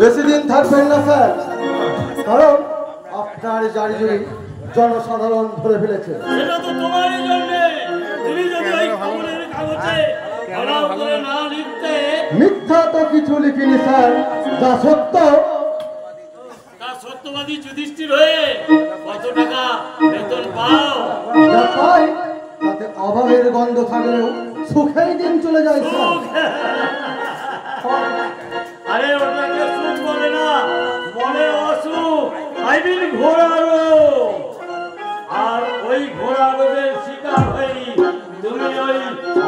বেশি দিন থাকবেন না স্যার, কারণ আপনার জারি জনসাধারণ ধরে ফেলেছে। সেটা তো তোমারই জন্য। তুমি যদি ওই খবরের কাগজে ভালো করে না লিখতে। মিথ্যা তো কিছু লিখিনি স্যার, যা সত্য। তা সত্যবাদী যুধিষ্ঠির হয়ে কত টাকা বেতন পাও? যা পাই তাতে অভাবের গন্ধ থাকলেও সুখেই দিন চলে যায় স্যার। আরে ওটাকে সুখ বলে না, বলে অসুখ। আই মিন ঘোড়া রোগ। আর ওই ঘোড়া রোগের শিকার হয়ে তুমি ওই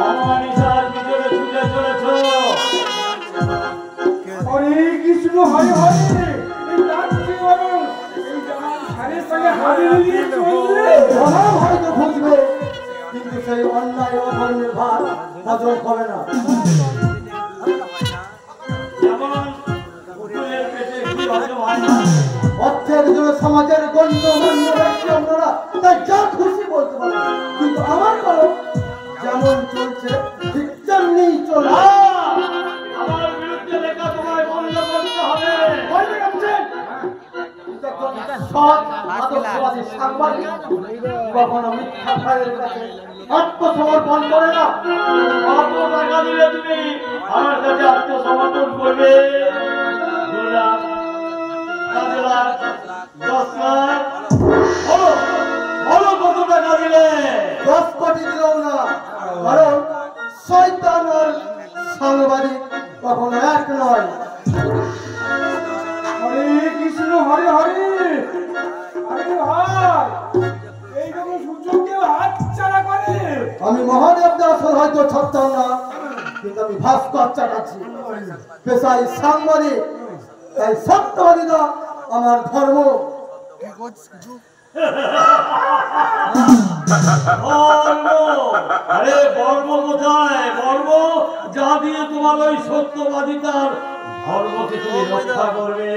অমানিসার ভিতরে ছুটে চলেছ। হরে কৃষ্ণ হরে হরে। এই ডাকছি বরং এই জামান সারের সঙ্গে হাতে মিলিয়ে চললে অভাব হয়তো বুঝবে, কিন্তু সেই অন্যায় অধর্মের ভার হজম হবে না। যেমন পুতুলের পেটে কি হজম হয় না। অর্থের জন্য সমাজের গণ্যমান্য ব্যক্তি আপনারা তাই যা খুশি বলতে পারেন, কিন্তু আমার কলম যেমন চলছে ঠিক তেমনিই চলবে। আমার বিরুদ্ধে লেখা তোমায় বন্ধ করতে হবে। সৎ আদর্শবাদী সাংবাদিক কখনো মিথ্যা ভাইয়ের কাছে আত্মসমর্পণ করে না। কত টাকা দিলে তুমি আমার কাছে আত্মসমর্পণ করবে? 2 লাখ, 5 লাখ, 10 লাখ? বলো, বলো কত টাকা দিলে? 10 কোটি দিলেও না, কারণ শয়তান আর সাংবাদিক কখনো এক নয়। হরে কৃষ্ণ হরে হরে। আরে ভাই, এইরকম সুযোগ কেউ হাত ছাড়া করে? আমি মহাদেব দাসের হয়তো ছাড়তাম না, কিন্তু আমি ভাস্কর চাটাচ্ছি। পেশায় সাংবাদিক, তাই সত্যবাদিতা আমার ধর্ম। আরে বর্ম কোথায়? বর্ম যা দিয়ে তোমার ওই সত্যবাদিতার ধর্মকে তুমি রক্ষা করবে।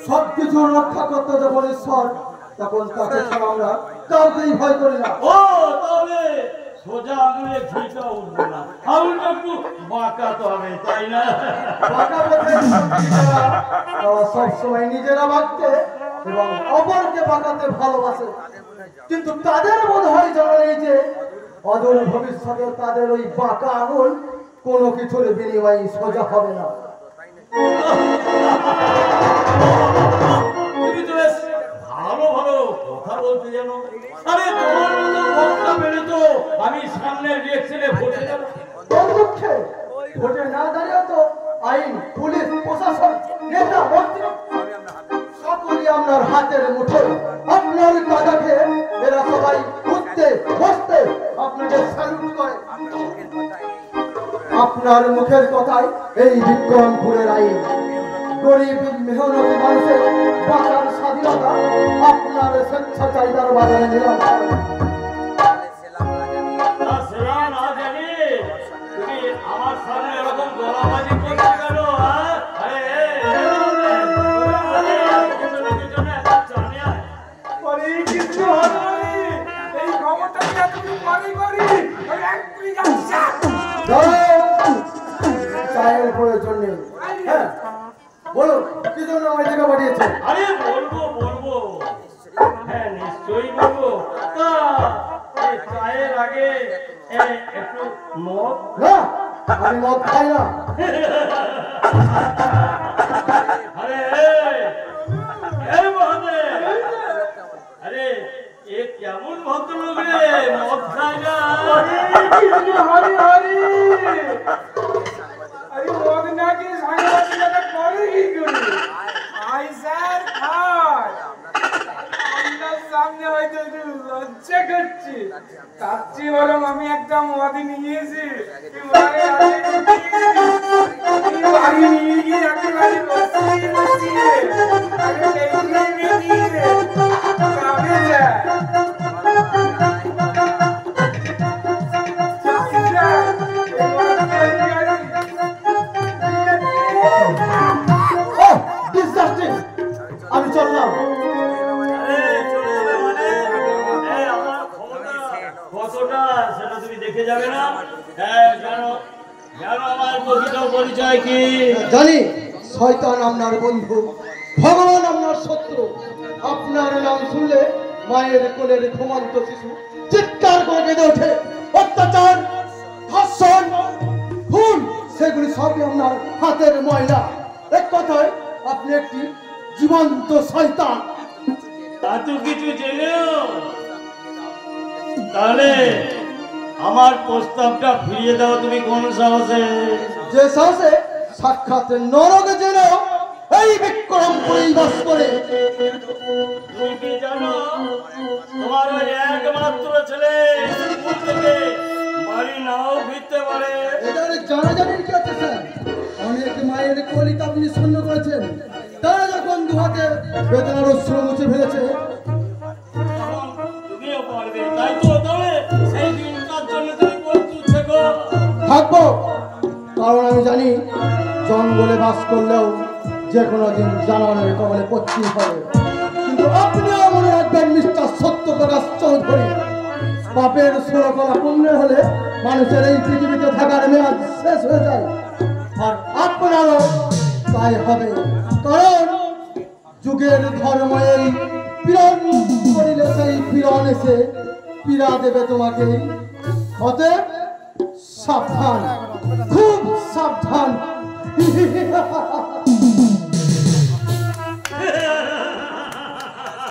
সবকিছু রক্ষা করতে যখন ঈশ্বর, তখন তাকে ছাড়া আমরা কাউকেই ভয় করি না। ও তাহলে সোজা আঙুলে ঘিটা উঠবে না, আঙুলটা একটু বাঁকাতে হবে, তাই না? বাঁকা পথে সত্যিকারা তারা সবসময় নিজেরা বাঁকতে এবং অপরকে বাঁকাতে ভালোবাসে, কিন্তু তাদের বোধ হয় জানা নেই যে অদূর ভবিষ্যতে তাদের ওই বাঁকা আঙুল কোনো কিছুর বিনিময়ে সোজা হবে না। তুমি তো বেশ ভালো ভালো কথা বলতে জানো। আরে তোমার মতো বক্তা পেলে তো আমি সামনের ইলেকশনে ভোটে যাবো। কোন দুঃখে ভোটে না দাঁড়িয়ে তো আইন, পুলিশ, প্রশাসন, নেতা, মন্ত্রী সকলই আপনার হাতের মুঠোয়। আপনার কাঁধাকে এরা সবাই উঠতে বসতে আপনাকে স্যালুট করে। আপনার মুখের কথায় এই বিক্রমপুরের আইন, গরিব মেহনতি মানুষের বাঁচার স্বাধীনতা আপনার স্বেচ্ছাচারিতার বাজারে নিলাম। সেরা না জানি তুমি আমার সামনে এরকম গলাবাজি করতে কেন? হরে কৃষ্ণ হরে হরে। এই খবরটা নিয়ে তুমি পারি করি একটু যাচ্ছা। চায়ের প্রয়োজন নেই। হ্যাঁ বলুন, কি জন্য আমার টাকা পাঠিয়েছে? আরে বলবো বলবো, হ্যাঁ নিশ্চয়ই বলবো। তা এই চায়ের আগে একটু মদ? না, আমি মদ খাই না। আরে এই মহাদেব, আরে এ কেমন ভদ্রলোক রে, মদ খায় না? হরে কৃষ্ণ হরে হরে। আরে মদ না খেয়ে সাংবাদিকতা করে কি করে? আই স্যার খায়। আপনার সামনে হয়তো একটু লজ্জা করছে, তার চেয়ে বরং আমি একটা মদ নিয়েছি। বাড়ি নিয়ে গিয়ে একেবারে বসিয়ে বসিয়ে আরে টেবিলে নিয়ে খাবে যায়। আমি চললাম। কতটা সেটা তুমি দেখে যাবে না? জানো জানো আমার প্রকৃত পরিচয় কি? জানি, শয়তান আপনার বন্ধু, ভগবান আপনার শত্রু। আপনার নাম শুনলে মায়ের কোলের ঘুমন্ত শিশু চিৎকার করে কেঁদে ওঠে। অত্যাচার, ধর্ষণ, খুন সেগুলি সবই আপনার হাতের ময়লা। এক কথায় আপনি একটি জীবন্ত শয়তান। তা তো কিছু জেনেও তাহলে আমার প্রস্তাবটা ফিরিয়ে দাও তুমি কোন সাহসে? যে সাহসে সাক্ষাৎ নরকে জেনেও এই বিক্রমপুরেই বাস করে। তুমি কি জানো তোমার ওই একমাত্র ছেলে স্কুল থেকে বাড়ি নাও ফিরতে পারে? এটা অনেক জানাজানির কি আছে স্যার? অনেক মায়ের কলিতা আপনি শূন্য করেছেন। তারা যখন দুহাতে বেদনার অশ্রু মুছে ফেলেছে, তুমিও পারবে, তাই তো? তবে সেই দিনটার জন্য তুমি প্রস্তুত থেকো। থাকবো, কারণ আমি জানি জঙ্গলে বাস করলেও যে কোনো দিন জানোয়ারের কবলে পড়তেই হবে। কিন্তু আপনিও মনে রাখবেন মিস্টার সত্যপ্রকাশ চৌধুরী, পাপের ষোলকলা পূর্ণ হলে মানুষের এই পৃথিবীতে থাকার মেয়াদ শেষ হয়ে যায়। আর আপনারও তাই হবে, কারণ যুগের ধর্ম এই পীড়ন করিলে সেই পীড়ন এসে পীড়া দেবে তোমাকে। অতএব সাবধান, খুব সাবধান।